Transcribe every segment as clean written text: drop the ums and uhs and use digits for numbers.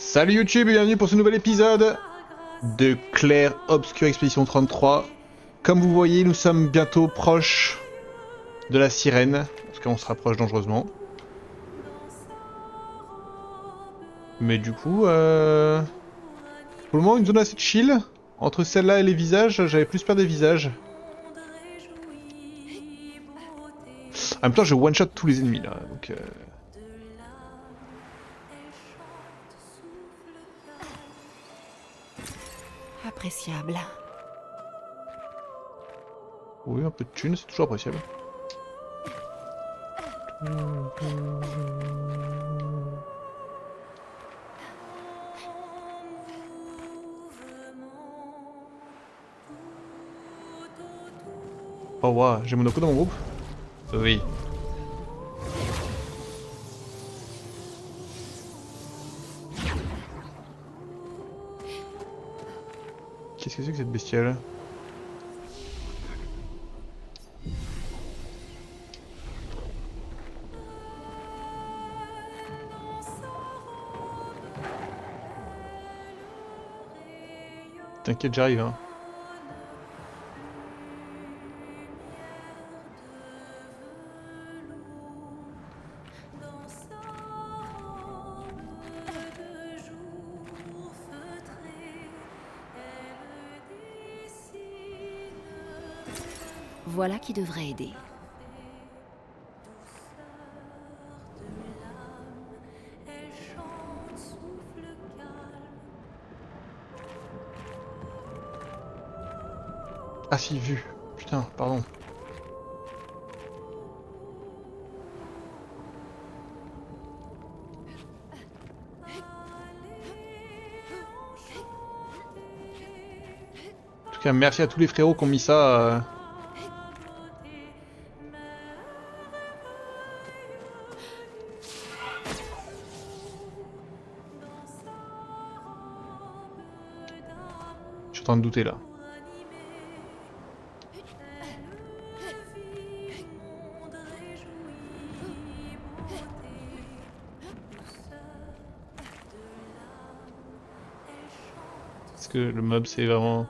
Salut YouTube et bienvenue pour ce nouvel épisode de Clair Obscur Expédition 33. Comme vous voyez, nous sommes bientôt proches de la sirène, en tout cas on se rapproche dangereusement. Mais du coup, pour le moment une zone assez chill. Entre celle-là et les visages, j'avais plus peur des visages. En même temps, je one-shot tous les ennemis là, donc... Appréciable. Oui, un peu de thunes, c'est toujours appréciable. Oh waouh, j'ai Monoko dans mon groupe? Oui. Qu'est-ce que c'est que cette bestiole? T'inquiète, j'arrive hein. Voilà qui devrait aider. Ah si, vu. Putain, pardon. En tout cas, merci à tous les frérots qui ont mis ça. Je suis en train de douter là. Est-ce que le mob c'est vraiment...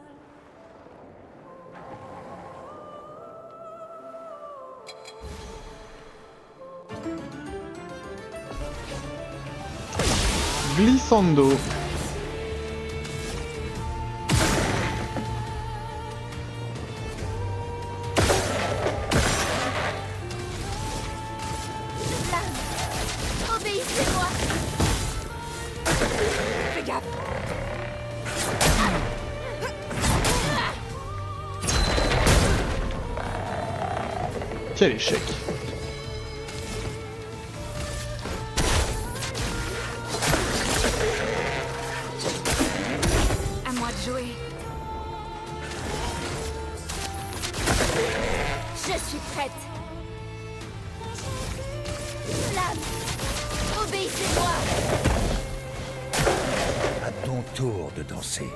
Glissando. Obéissez-moi. Fais gaffe. Quel échec. À moi de jouer. Je suis prête. Flamme. Obéissez-moi. À ton tour de danser.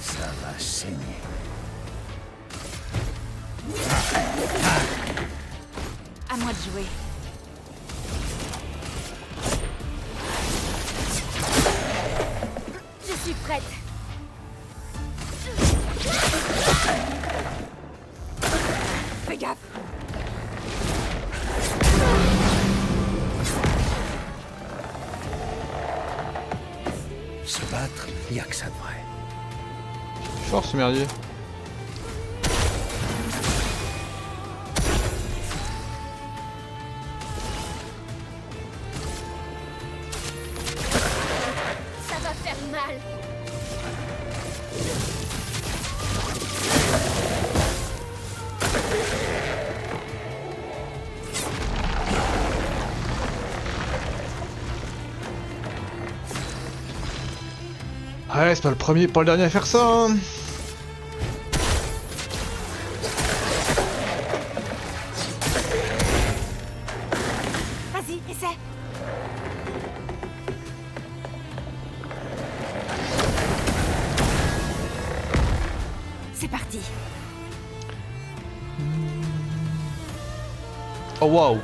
Ça va saigner. À moi de jouer. Je suis prête. Fais gaffe. Se battre, y a que ça de vrai. Force merdier. Ça va faire mal. Ouais, c'est pas le premier, pas le dernier à faire ça hein. Vas-y, essaie. C'est parti. Oh waouh.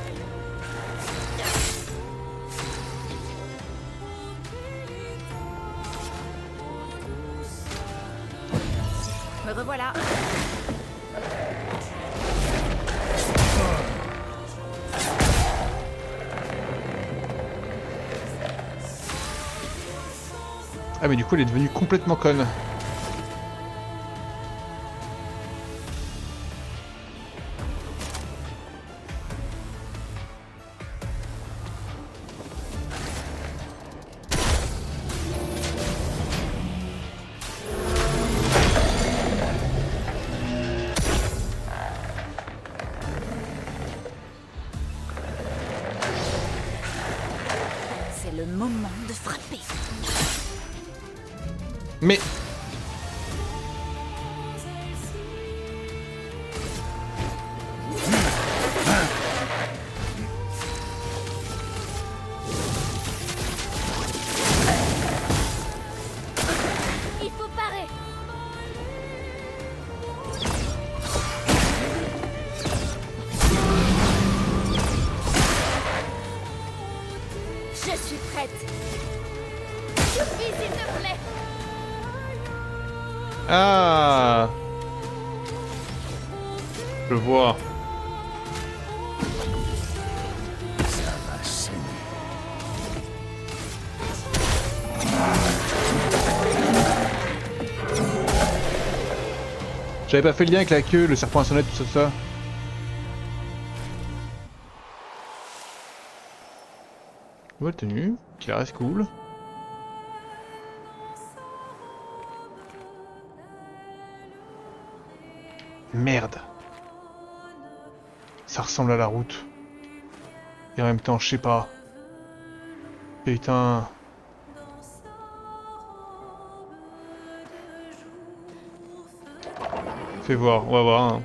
Me revoilà. Ah mais du coup elle est devenue complètement conne. C'est le moment de frapper. Mais... Il faut parer. Je suis prête. Suffit, s'il te plaît. Ah, je vois. Ça va saigner. J'avais pas fait le lien avec la queue, le serpent à sonnette, tout ça. Nouvelle tenue, qui reste cool. Merde. Ça ressemble à la route. Et en même temps, je sais pas. Putain. Fais voir, on va voir. Hein.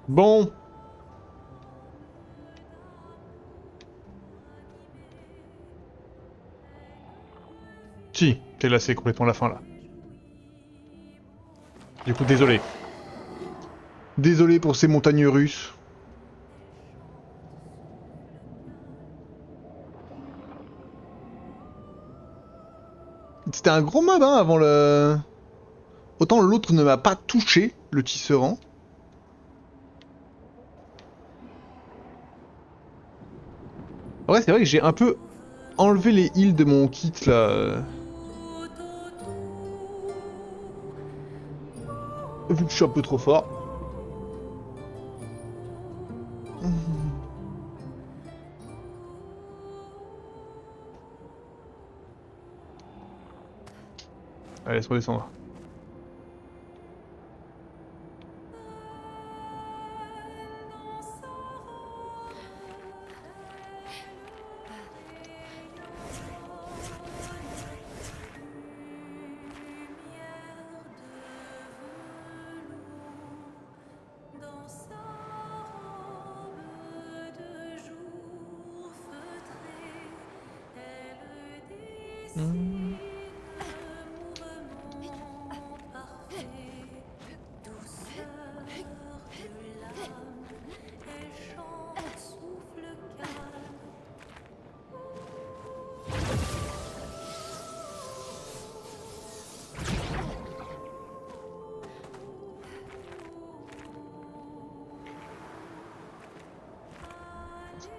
Bon. Si, t'es là, c'est complètement la fin là. Du coup, désolé. Désolé pour ces montagnes russes. C'était un gros mob hein, avant le... Autant l'autre ne m'a pas touché, le tisserand. Ouais, c'est vrai que j'ai un peu enlevé les heals de mon kit là. Vu que je suis un peu trop fort. Allez, laisse-moi descendre.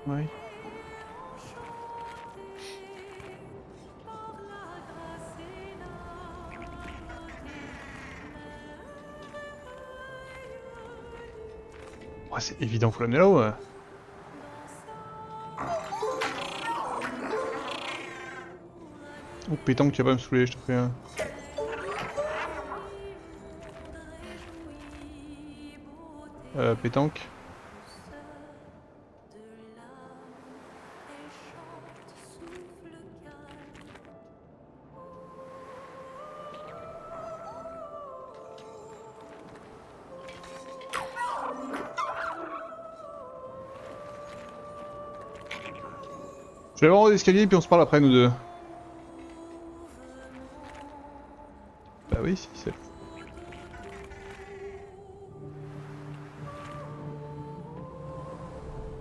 Ouais. Ouais, c'est évident, faut l'amener là-haut. Oh, pétanque, tu vas pas me saouler, je te prie. Hein. Pétanque. Je vais voir aux escaliers puis on se parle après nous deux. Bah oui, si c'est.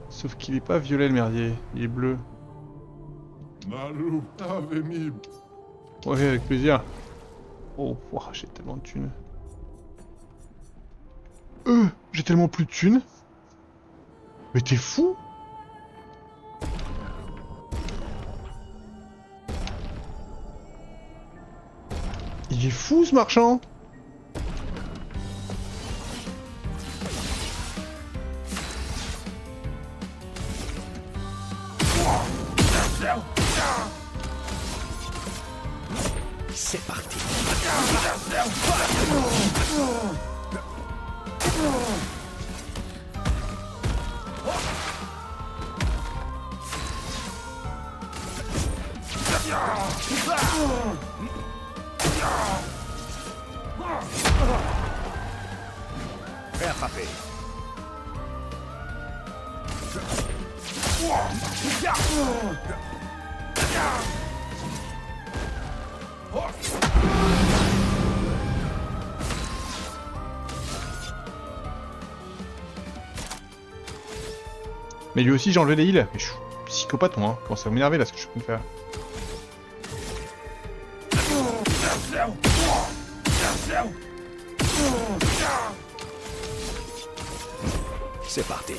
Sauf qu'il est pas violet le merdier, il est bleu. Malou, Avemib. Ouais, avec plaisir. Oh, ouah, j'ai tellement de thunes. J'ai tellement plus de thunes. Mais t'es fou? Il est fou ce marchand. C'est parti. Prêt à frapper. Mais lui aussi j'ai enlevé les heals. Mais je suis psychopathe moi, hein. Comment ça va m'énerver là ce que je suis en train de faire. C'est parti.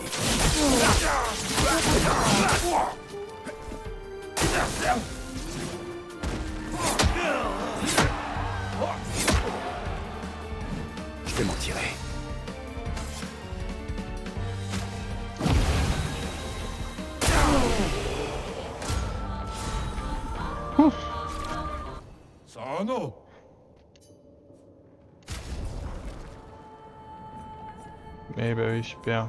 Je vais m'en tirer. Sano. Eh bah oui, super.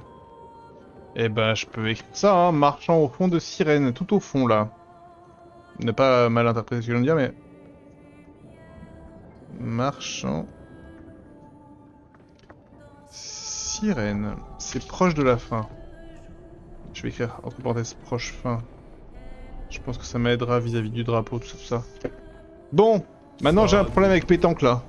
Eh bah je peux écrire ça, hein, marchand au fond de sirène, tout au fond là. Ne pas mal interpréter ce que je viens de dire, mais... Marchand... Sirène. C'est proche de la fin. Je vais écrire entre parenthèses proche fin. Je pense que ça m'aidera vis-à-vis du drapeau, tout ça, tout ça. Bon, maintenant j'ai un problème avec pétanque là.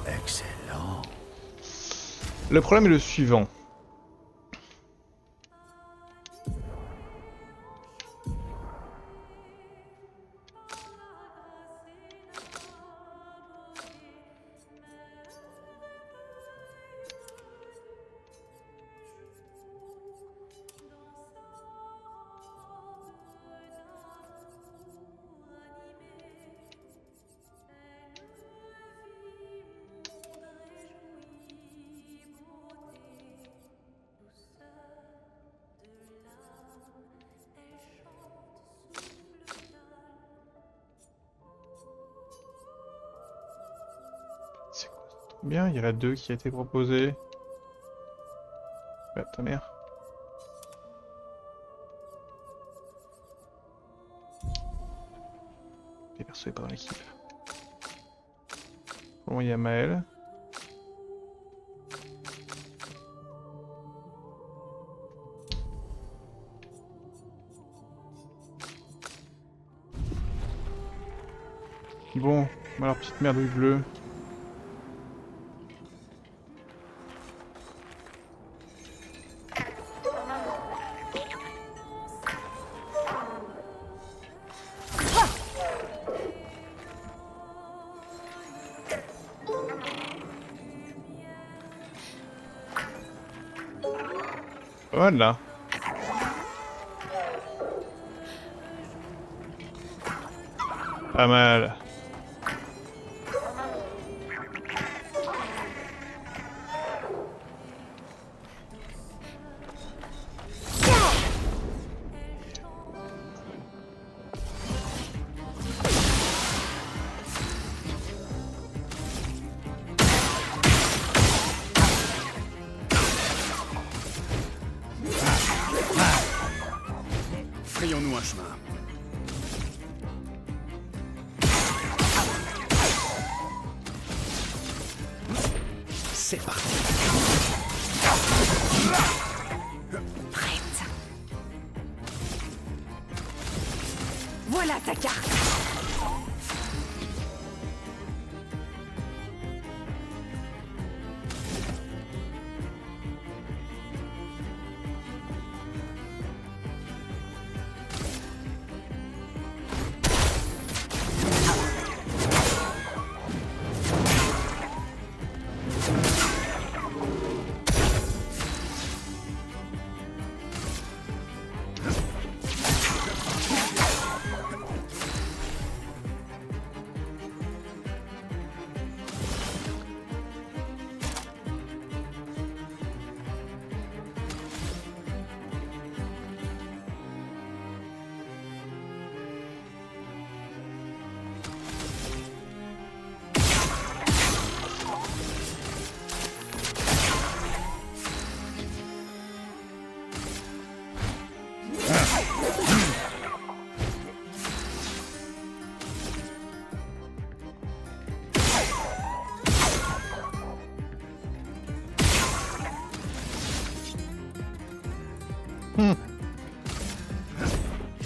Excellent. Le problème est le suivant. C'est quoi ça tombe bien, il y a la 2 qui a été proposée. Bah ta mère. Les persos est pas dans l'équipe. Bon, il y a Maël. Bon, alors petite merdouille bleue. Voilà. Pas mal. C'est parti. Prête. Voilà ta carte.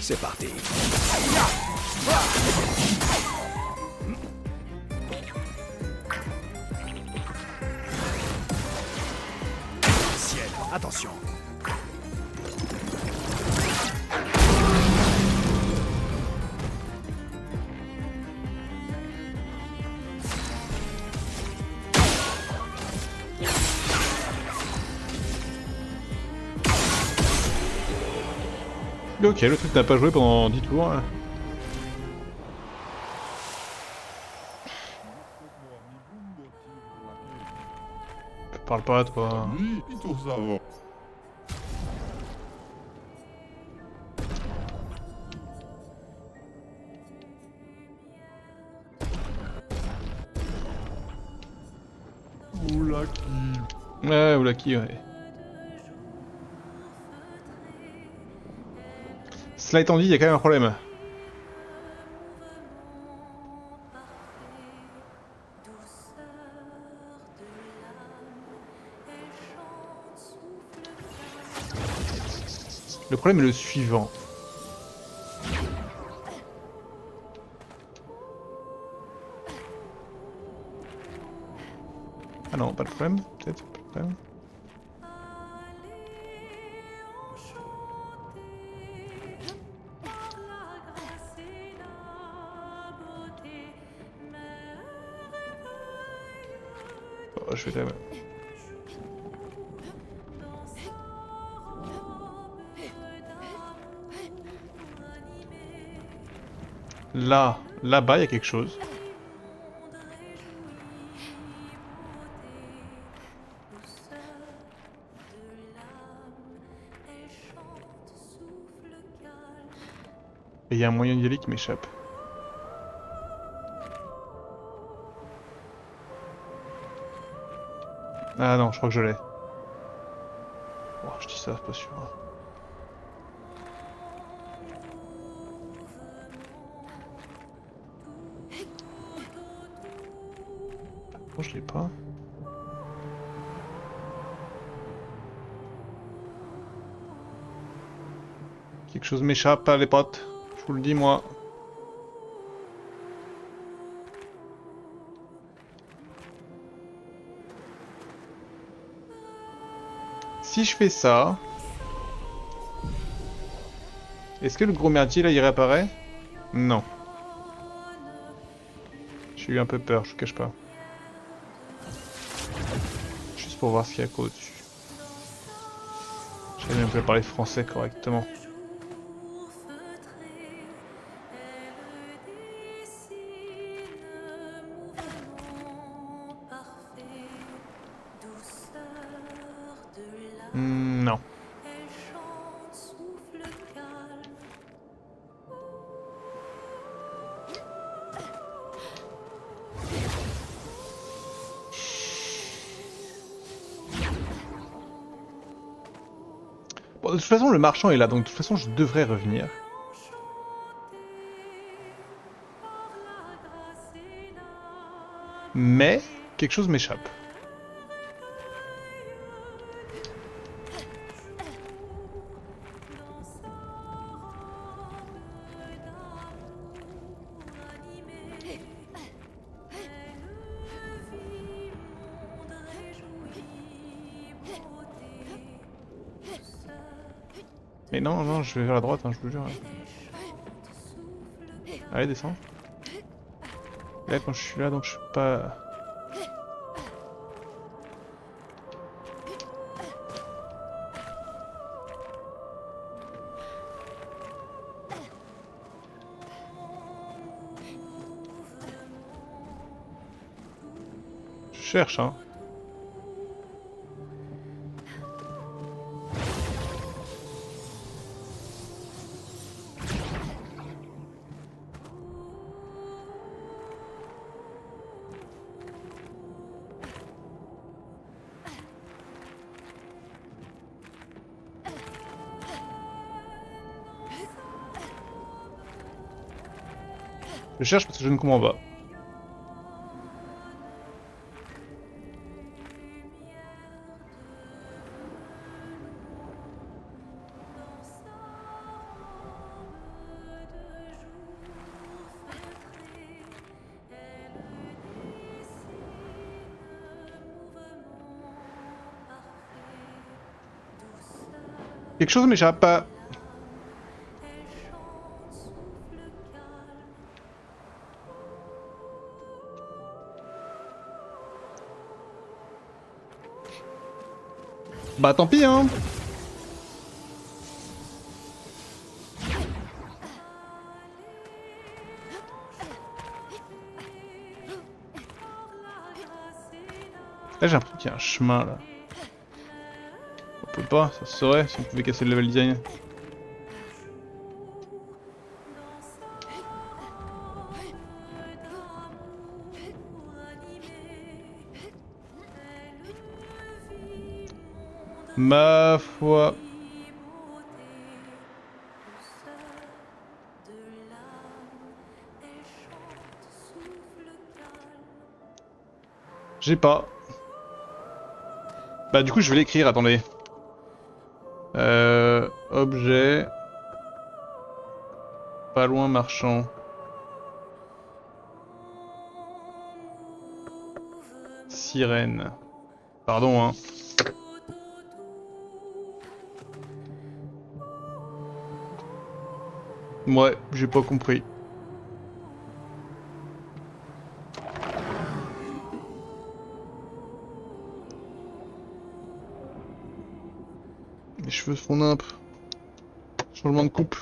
C'est parti. Ciel, attention. Ok, le truc n'a pas joué pendant 10 tours. Hein. Parle pas à toi. Oui, tout ça va. Oula qui. Ouais, ou Lucky, ouais. Cela étant dit, il y a quand même un problème. Le problème est le suivant. Ah non, pas de problème, peut-être, pas de problème. Oh, je vais quand même... Là, là-bas, il y a quelque chose. Et il y a un moyen d'y aller qui m'échappe. Ah non, je crois que je l'ai. Oh, je dis ça, c'est pas sûr. Oh, je l'ai pas. Quelque chose m'échappe, les potes. Je vous le dis, moi. Si je fais ça... Est-ce que le gros merdier, là, il réapparaît? Non. J'ai eu un peu peur, je vous cache pas. Juste pour voir ce qu'il y a au-dessus. J'avais même pas parler français correctement. Non. Bon, de toute façon, le marchand est là, donc de toute façon, je devrais revenir. Mais quelque chose m'échappe. Mais non, non, je vais vers la droite, hein, je vous jure. Allez, descends. Là, quand je suis là, donc je suis pas... Je cherche, hein. Je cherche parce que je ne comprends pas. Quelque chose m'échappe. Bah tant pis hein. Là j'ai l'impression qu'il y a un chemin là. On peut pas, ça se saurait si on pouvait casser le level design. Ma foi. J'ai pas. Bah du coup je vais l'écrire, attendez. Objet. Pas loin marchand. Sirène. Pardon hein. Ouais, j'ai pas compris. Les cheveux se font nimp. Changement de coupe.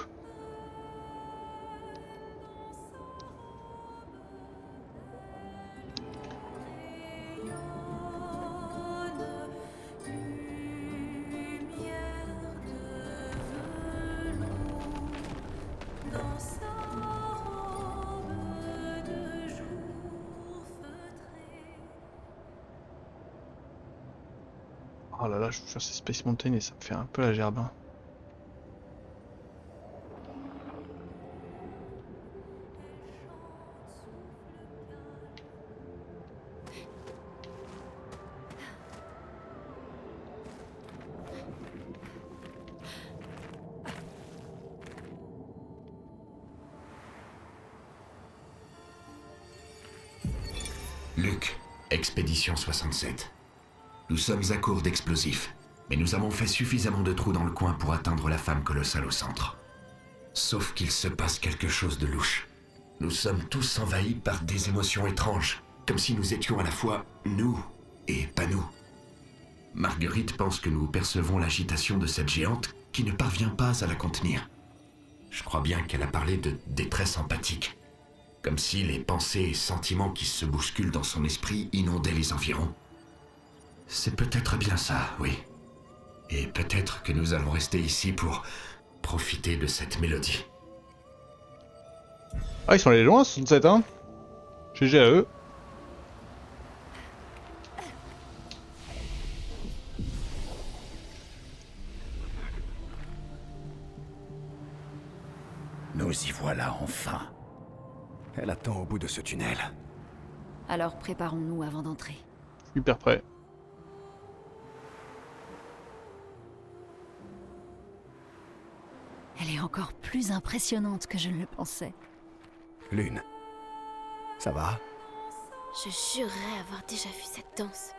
Oh là là, je veux faire ces Space Mountain et ça me fait un peu la gerbe. Hein. Luc, Expédition 67. Nous sommes à court d'explosifs, mais nous avons fait suffisamment de trous dans le coin pour atteindre la femme colossale au centre. Sauf qu'il se passe quelque chose de louche. Nous sommes tous envahis par des émotions étranges, comme si nous étions à la fois nous et pas nous. Marguerite pense que nous percevons l'agitation de cette géante qui ne parvient pas à la contenir. Je crois bien qu'elle a parlé de détresse empathique. Comme si les pensées et sentiments qui se bousculent dans son esprit inondaient les environs. C'est peut-être bien ça, oui. Et peut-être que nous allons rester ici pour profiter de cette mélodie. Ah, ils sont allés loin, 67, hein. GG à eux. Nous y voilà enfin. Elle attend au bout de ce tunnel. Alors préparons-nous avant d'entrer. Super prêt. Elle est encore plus impressionnante que je ne le pensais. Lune. Ça va? Je jurerais avoir déjà vu cette danse.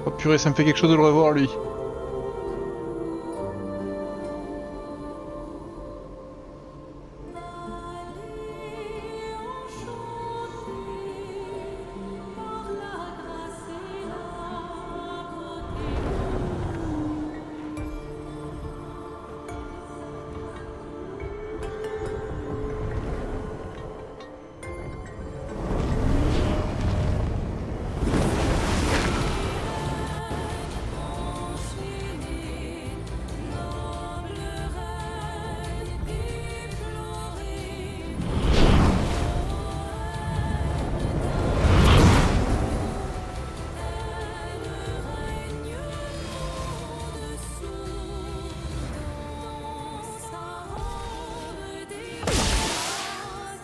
Oh purée, ça me fait quelque chose de le revoir lui.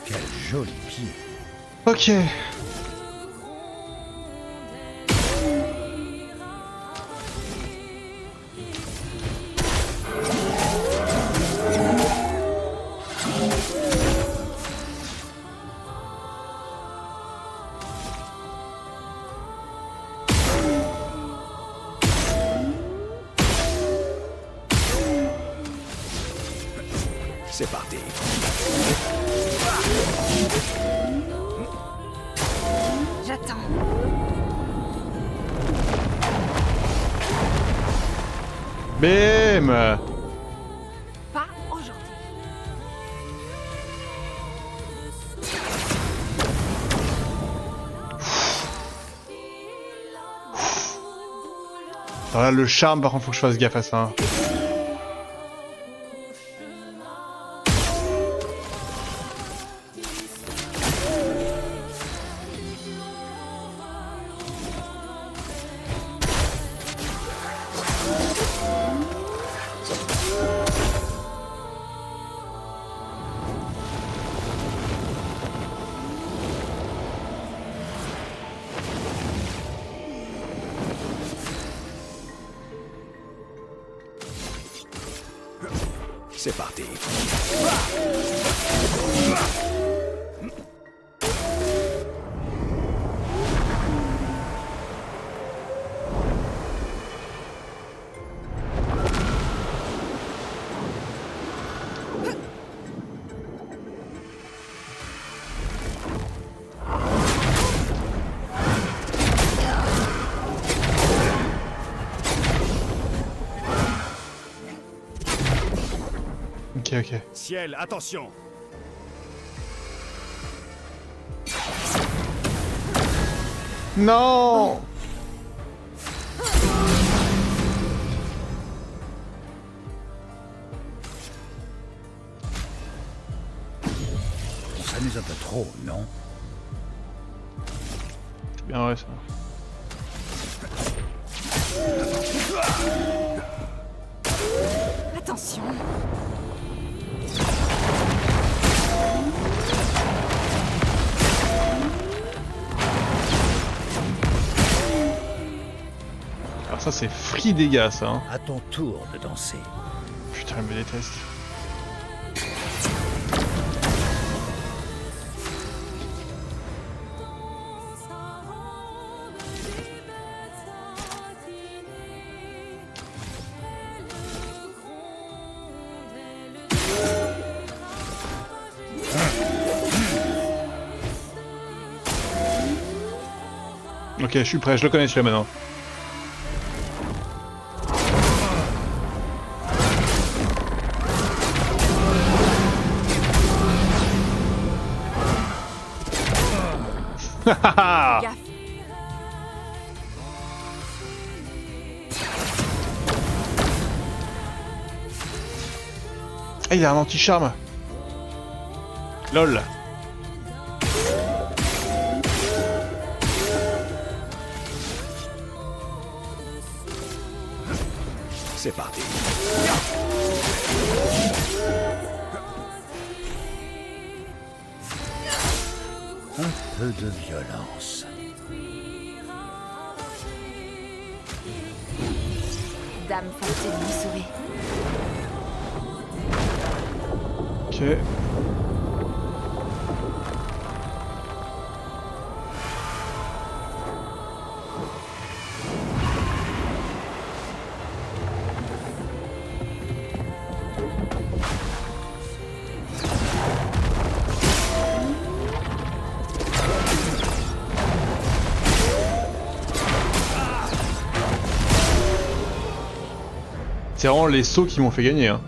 Quel joli pied. Ok. C'est parti. J'attends. Bim. Pas aujourd'hui. Alors là, le charme, par contre, faut que je fasse gaffe à ça. Hein. C'est parti. Ok, ok. Ciel, attention. Non. On s'amuse un peu trop, non? C'est bien vrai ça. Attention. Ça c'est free dégâts ça. Hein. À ton tour de danser. Putain, elle me déteste. Ok, je suis prêt, je le connais celui-là maintenant. Hahaha. Gaffe. Ah, il a un anti-charme. LOL. C'est parti. Un peu de violence. Dame Fontaine sauvée. Ok. C'est vraiment les sauts qui m'ont fait gagner. Hein.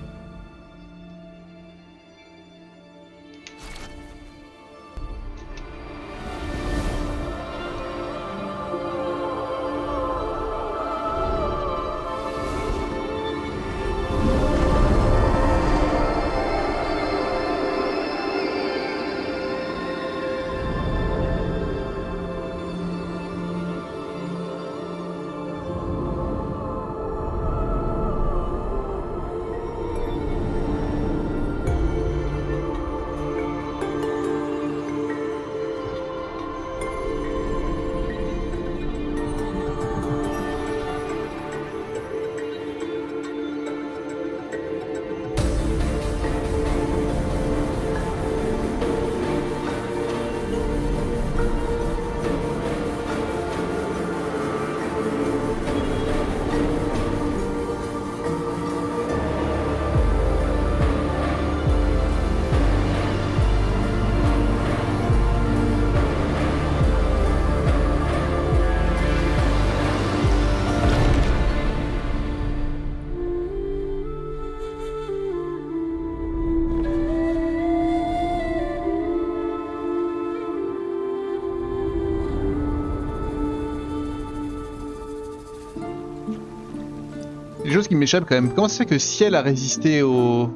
Des choses qui m'échappent quand même. Comment ça se fait que Ciel a résisté au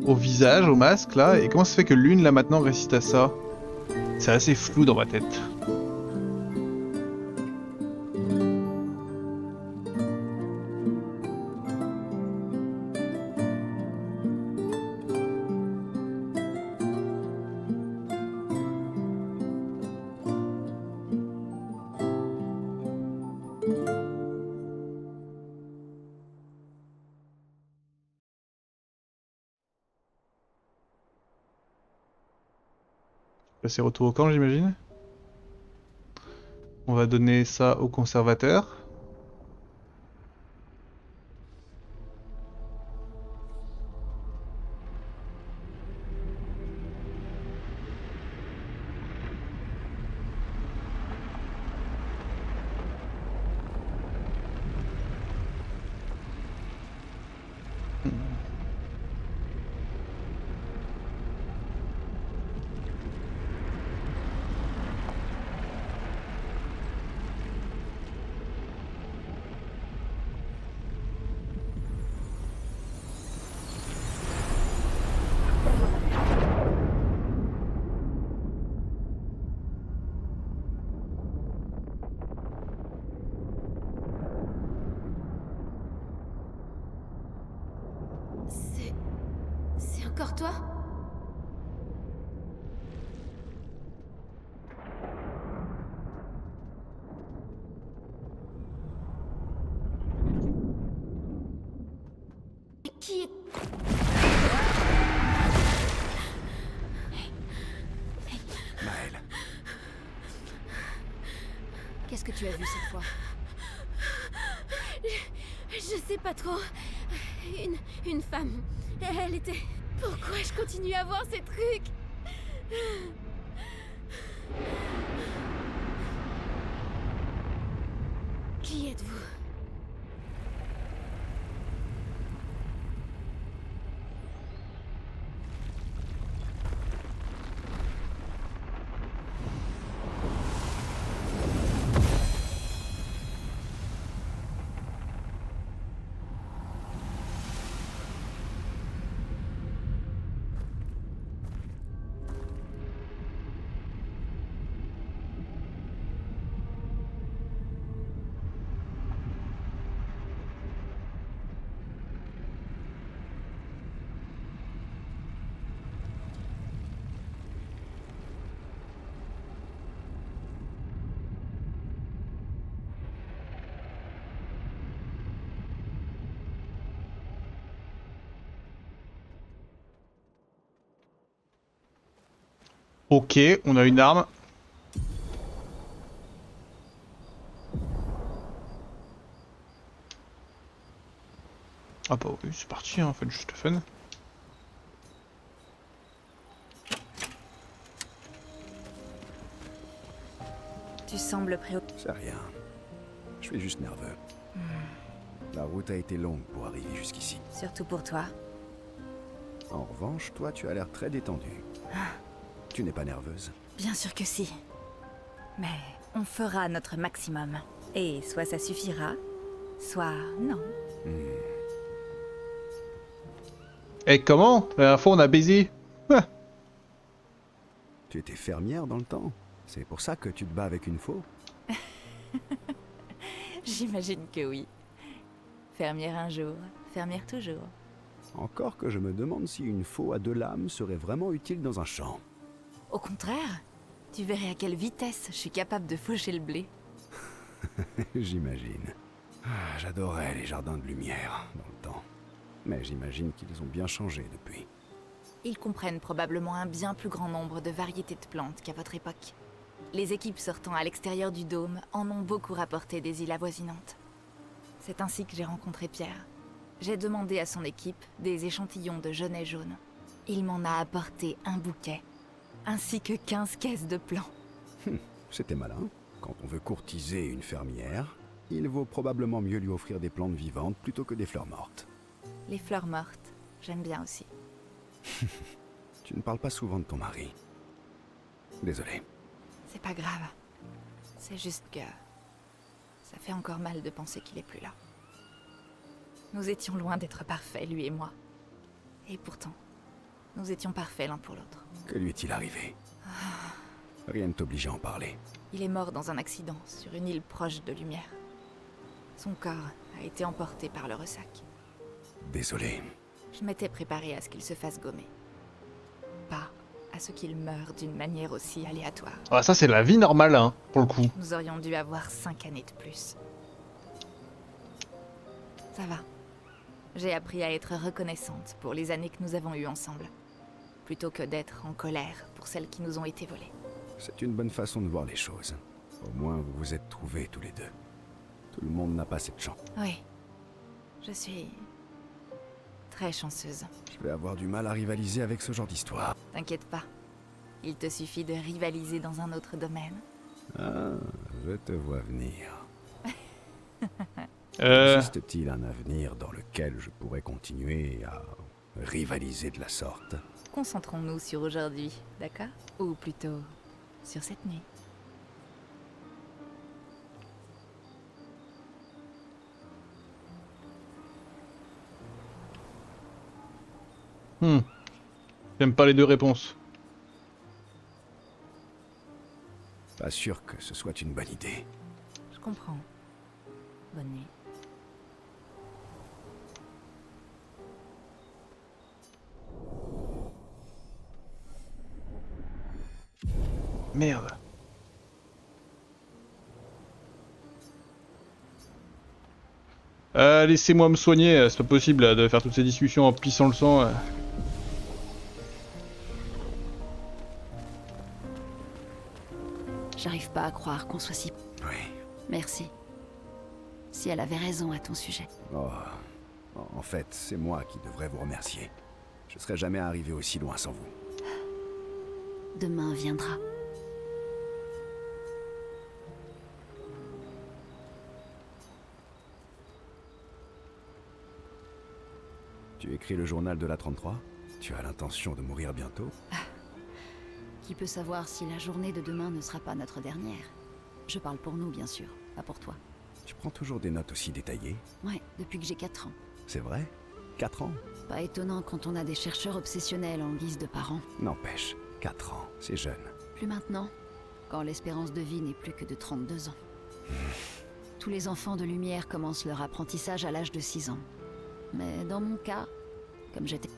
visage, au masque là, et comment ça se fait que Lune là maintenant résiste à ça? C'est assez flou dans ma tête. Passer retour au camp, j'imagine. On va donner ça au conservateur. C'est encore toi? Qui est... Maëlle, Qu'est-ce que tu as vu cette fois? Je sais pas trop. Une femme. Elle était... Pourquoi je continue à voir ces trucs? Qui êtes-vous? Ok, on a une arme. Ah bah oui, c'est parti, hein, en fait, juste fun. Tu sembles préoccupé. c'est rien. Je suis juste nerveux. La route a été longue pour arriver jusqu'ici. Surtout pour toi. En revanche, toi, tu as l'air très détendu. Tu n'es pas nerveuse? Bien sûr que si. Mais on fera notre maximum. Et soit ça suffira, soit non. Eh comment? La dernière fois on a baisé. Ah. Tu étais fermière dans le temps. C'est pour ça que tu te bats avec une faux? J'imagine que oui. Fermière un jour, fermière toujours. Encore que je me demande si une faux à 2 lames serait vraiment utile dans un champ. Au contraire, tu verrais à quelle vitesse je suis capable de faucher le blé. J'imagine. J'adorais les jardins de lumière dans le temps. Mais j'imagine qu'ils ont bien changé depuis. Ils comprennent probablement un bien plus grand nombre de variétés de plantes qu'à votre époque. Les équipes sortant à l'extérieur du dôme en ont beaucoup rapporté des îles avoisinantes. C'est ainsi que j'ai rencontré Pierre. J'ai demandé à son équipe des échantillons de genêt jaune. Il m'en a apporté un bouquet, ainsi que 15 caisses de plants. C'était malin. Quand on veut courtiser une fermière, il vaut probablement mieux lui offrir des plantes vivantes plutôt que des fleurs mortes. Les fleurs mortes, j'aime bien aussi. Tu ne parles pas souvent de ton mari. Désolé. C'est pas grave. C'est juste que... ça fait encore mal de penser qu'il est plus là. Nous étions loin d'être parfaits, lui et moi. Et pourtant, nous étions parfaits l'un pour l'autre. Que lui est-il arrivé? Rien ne t'oblige à en parler. Il est mort dans un accident sur une île proche de Lumière. Son corps a été emporté par le ressac. Désolé. Je m'étais préparée à ce qu'il se fasse gommer. Pas à ce qu'il meure d'une manière aussi aléatoire. Ah ça c'est la vie normale, hein, pour le coup. Nous aurions dû avoir 5 années de plus. Ça va. J'ai appris à être reconnaissante pour les années que nous avons eues ensemble, plutôt que d'être en colère pour celles qui nous ont été volées. C'est une bonne façon de voir les choses. Au moins, vous vous êtes trouvés tous les deux. Tout le monde n'a pas cette chance. Oui. Je suis... très chanceuse. Je vais avoir du mal à rivaliser avec ce genre d'histoire. T'inquiète pas. Il te suffit de rivaliser dans un autre domaine. Ah, je te vois venir. Euh... Existe-t-il un avenir dans lequel je pourrais continuer à rivaliser de la sorte? Concentrons-nous sur aujourd'hui, d'accord? Ou plutôt, sur cette nuit. J'aime pas les deux réponses. Pas sûr que ce soit une bonne idée. Je comprends. Bonne nuit. Merde. Laissez-moi me soigner, c'est pas possible là, de faire toutes ces discussions en pissant le sang. J'arrive pas à croire qu'on soit si... Oui. Merci. Si elle avait raison à ton sujet. Oh. En fait, c'est moi qui devrais vous remercier. Je serais jamais arrivé aussi loin sans vous. Demain viendra. Tu écris le journal de la 33 ? Tu as l'intention de mourir bientôt ? Qui peut savoir si la journée de demain ne sera pas notre dernière? Je parle pour nous, bien sûr, pas pour toi. Tu prends toujours des notes aussi détaillées ? Ouais, depuis que j'ai 4 ans. C'est vrai ? 4 ans ? Pas étonnant quand on a des chercheurs obsessionnels en guise de parents. N'empêche, 4 ans, c'est jeune. Plus maintenant, quand l'espérance de vie n'est plus que de 32 ans. Tous les enfants de lumière commencent leur apprentissage à l'âge de 6 ans. Mais dans mon cas, comme j'étais...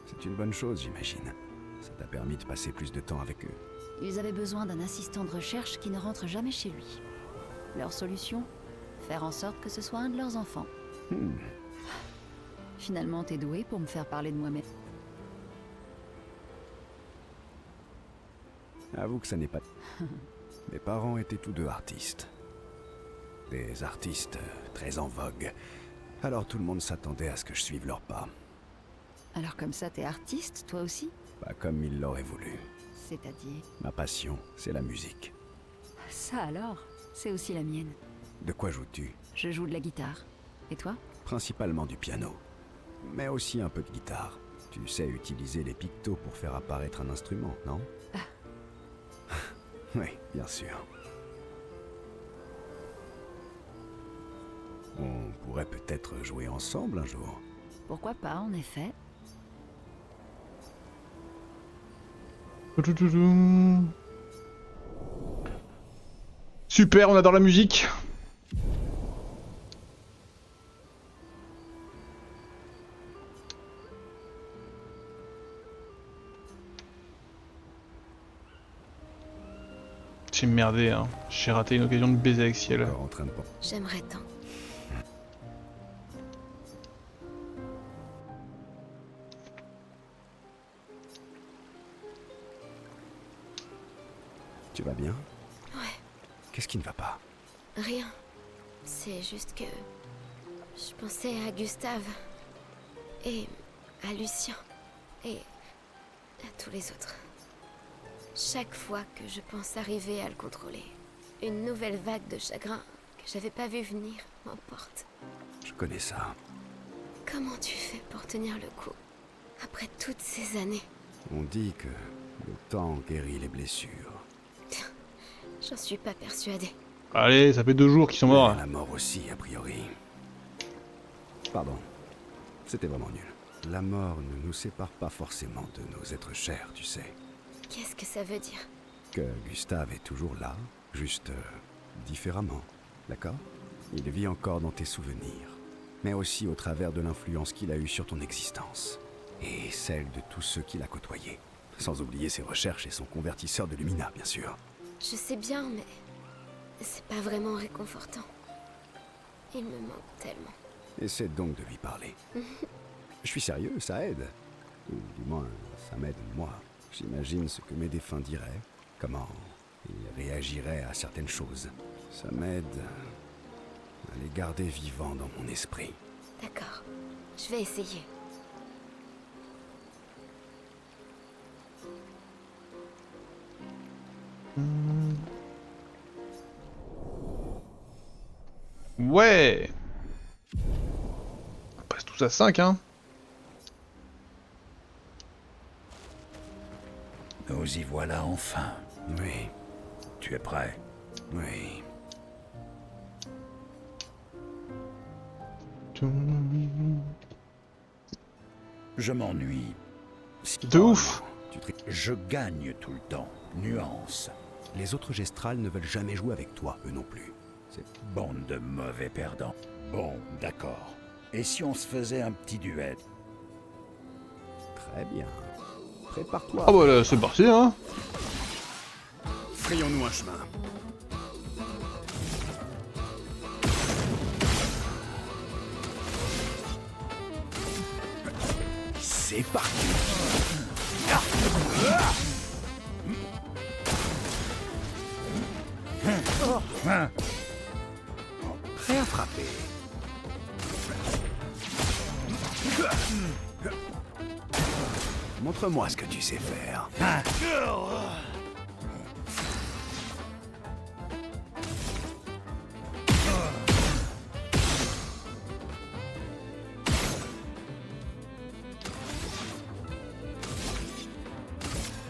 C'est une bonne chose, j'imagine. Ça t'a permis de passer plus de temps avec eux. Ils avaient besoin d'un assistant de recherche qui ne rentre jamais chez lui. Leur solution? Faire en sorte que ce soit un de leurs enfants. Finalement, t'es doué pour me faire parler de moi-même. Avoue que ça n'est pas... Mes parents étaient tous deux artistes. Des artistes très en vogue. Alors tout le monde s'attendait à ce que je suive leurs pas. Alors comme ça, t'es artiste, toi aussi? Pas comme ils l'auraient voulu. C'est-à-dire? Ma passion, c'est la musique. Ça alors? C'est aussi la mienne. De quoi joues-tu? Je joue de la guitare. Et toi? Principalement du piano. Mais aussi un peu de guitare. Tu sais utiliser les pictos pour faire apparaître un instrument, non? Oui, bien sûr. On pourrait peut-être jouer ensemble un jour. Pourquoi pas, en effet. Super, on adore la musique. J'ai merdé, hein. J'ai raté une occasion de baiser avec Ciel. Encore en train de... J'aimerais tant. Tu vas bien? Ouais, Qu'est-ce qui ne va pas? rien. C'est juste que... Je pensais à Gustave. Et à Lucien. Et à tous les autres. Chaque fois que je pense arriver à le contrôler, une nouvelle vague de chagrin que j'avais pas vu venir m'emporte. Je connais ça. Comment tu fais pour tenir le coup après toutes ces années? On dit que le temps guérit les blessures. J'en suis pas persuadée. Allez, ça fait 2 jours qu'ils sont morts. Et la mort aussi, a priori. Pardon. C'était vraiment nul. La mort ne nous sépare pas forcément de nos êtres chers, tu sais. Qu'est-ce que ça veut dire? Que Gustave est toujours là, juste différemment, d'accord? Il vit encore dans tes souvenirs, mais aussi au travers de l'influence qu'il a eue sur ton existence, et celle de tous ceux qu'il a côtoyés. Sans oublier ses recherches et son convertisseur de Lumina, bien sûr. Je sais bien, mais c'est pas vraiment réconfortant. Il me manque tellement. Essaie donc de lui parler. Je suis sérieux, ça aide. Ou du moins, ça m'aide moi. J'imagine ce que mes défunts diraient, comment ils réagiraient à certaines choses. Ça m'aide à les garder vivants dans mon esprit. D'accord, je vais essayer. Ouais. On passe tous à 5, hein. Nous y voilà enfin. Oui, Tu es prêt? oui. Je m'ennuie. De ouf. Je gagne tout le temps. Nuance. Les autres gestrales ne veulent jamais jouer avec toi, eux non plus. Bande de mauvais perdants. Bon, d'accord. Et si on se faisait un petit duet? Très bien. Prépare-toi. Ah bah là, c'est parti, hein. Frayons-nous un chemin. C'est parti. Prêt à frapper. Montre-moi ce que tu sais faire.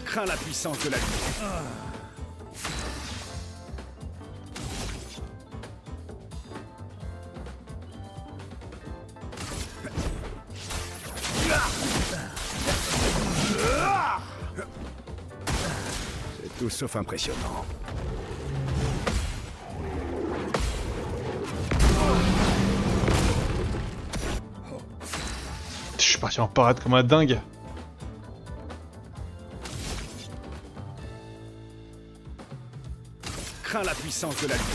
Crains la puissance de la lumière. C'est tout sauf impressionnant. Je suis parti en parade comme un dingue. Crains la puissance de la lumière.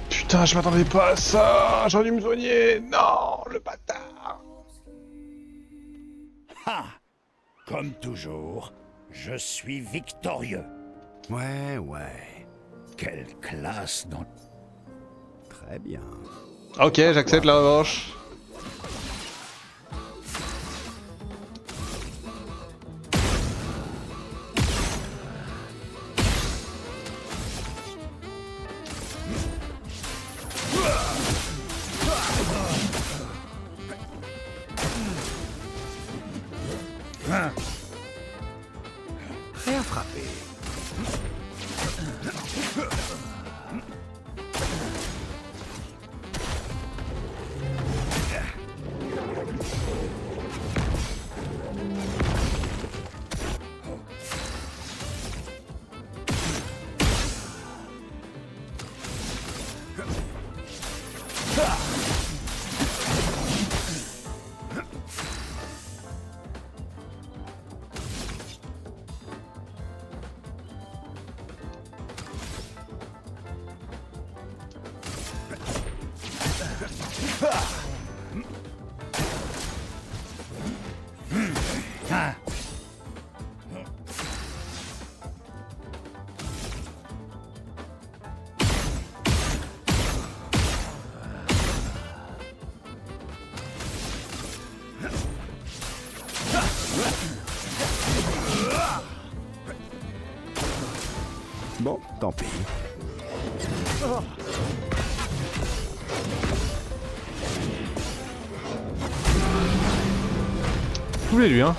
Putain, je m'attendais pas à ça. J'aurais dû me soigner. Non, le bâtard. Ha! Comme toujours, je suis victorieux. Ouais, ouais. Quelle classe dans... Très bien. Ok, j'accepte la revanche. Prêt à frapper. Bon, tant pis. Vous voulez lui, hein?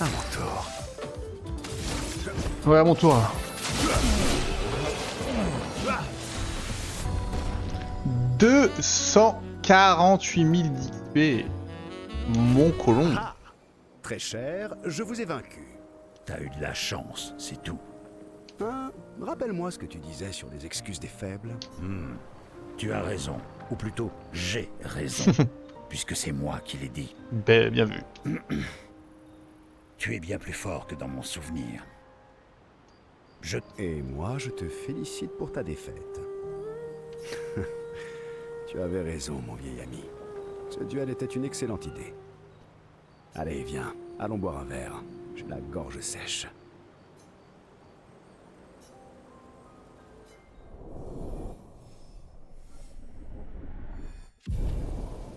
À mon tour. Ouais, à mon tour. 248 000 d'XP. Mon colon. Ah, très cher, je vous ai vaincu. T'as eu de la chance, c'est tout. Hein? Rappelle-moi ce que tu disais sur les excuses des faibles. Tu as raison. Ou plutôt, j'ai raison. Puisque c'est moi qui l'ai dit. Bien vu. Tu es bien plus fort que dans mon souvenir. Et moi, je te félicite pour ta défaite. Tu avais raison, mon vieil ami. Ce duel était une excellente idée. Allez, viens, allons boire un verre. J'ai la gorge sèche.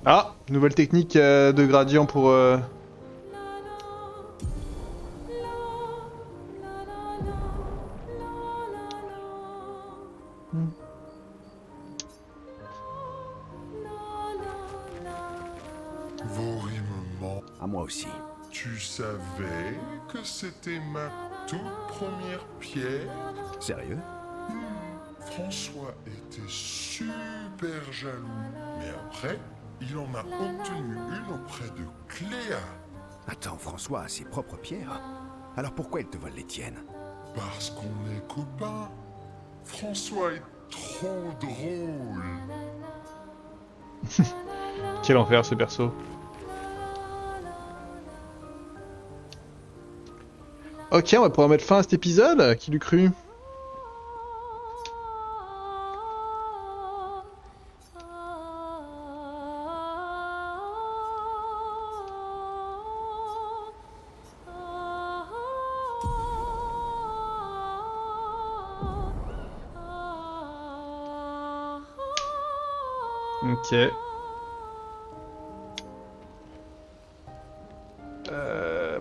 Ah, nouvelle technique de gradient pour... Vos rimes À moi aussi. Tu savais que c'était ma toute première pierre? Sérieux? François était super jaloux. Mais après, il en a obtenu une auprès de Cléa. Attends, François a ses propres pierres. Alors pourquoi il te vole les tiennes? Parce qu'on est copains. François est trop drôle. Quel enfer ce perso. Ok, on va pouvoir mettre fin à cet épisode. Qui l'eût cru? Ok.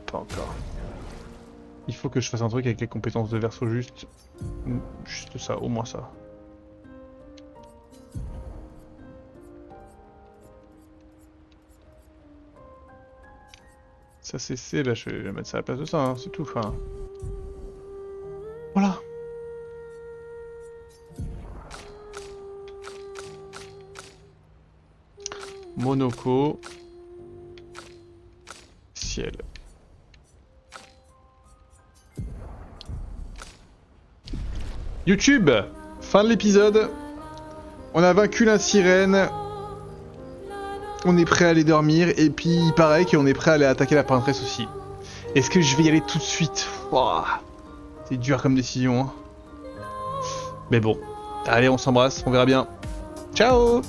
Pas encore. Il faut que je fasse un truc avec les compétences de Verseau juste. Juste ça, au moins ça. Ça c'est C, bah je vais mettre ça à la place de ça, hein, c'est tout, enfin. Voilà. Monaco. Ciel. YouTube, fin de l'épisode. On a vaincu la sirène. On est prêt à aller dormir. Et puis il paraît qu'on est prêt à aller attaquer la printemps aussi. Est-ce que je vais y aller tout de suite? Ouah, c'est dur comme décision. Hein. Mais bon. Allez, on s'embrasse, on verra bien. Ciao!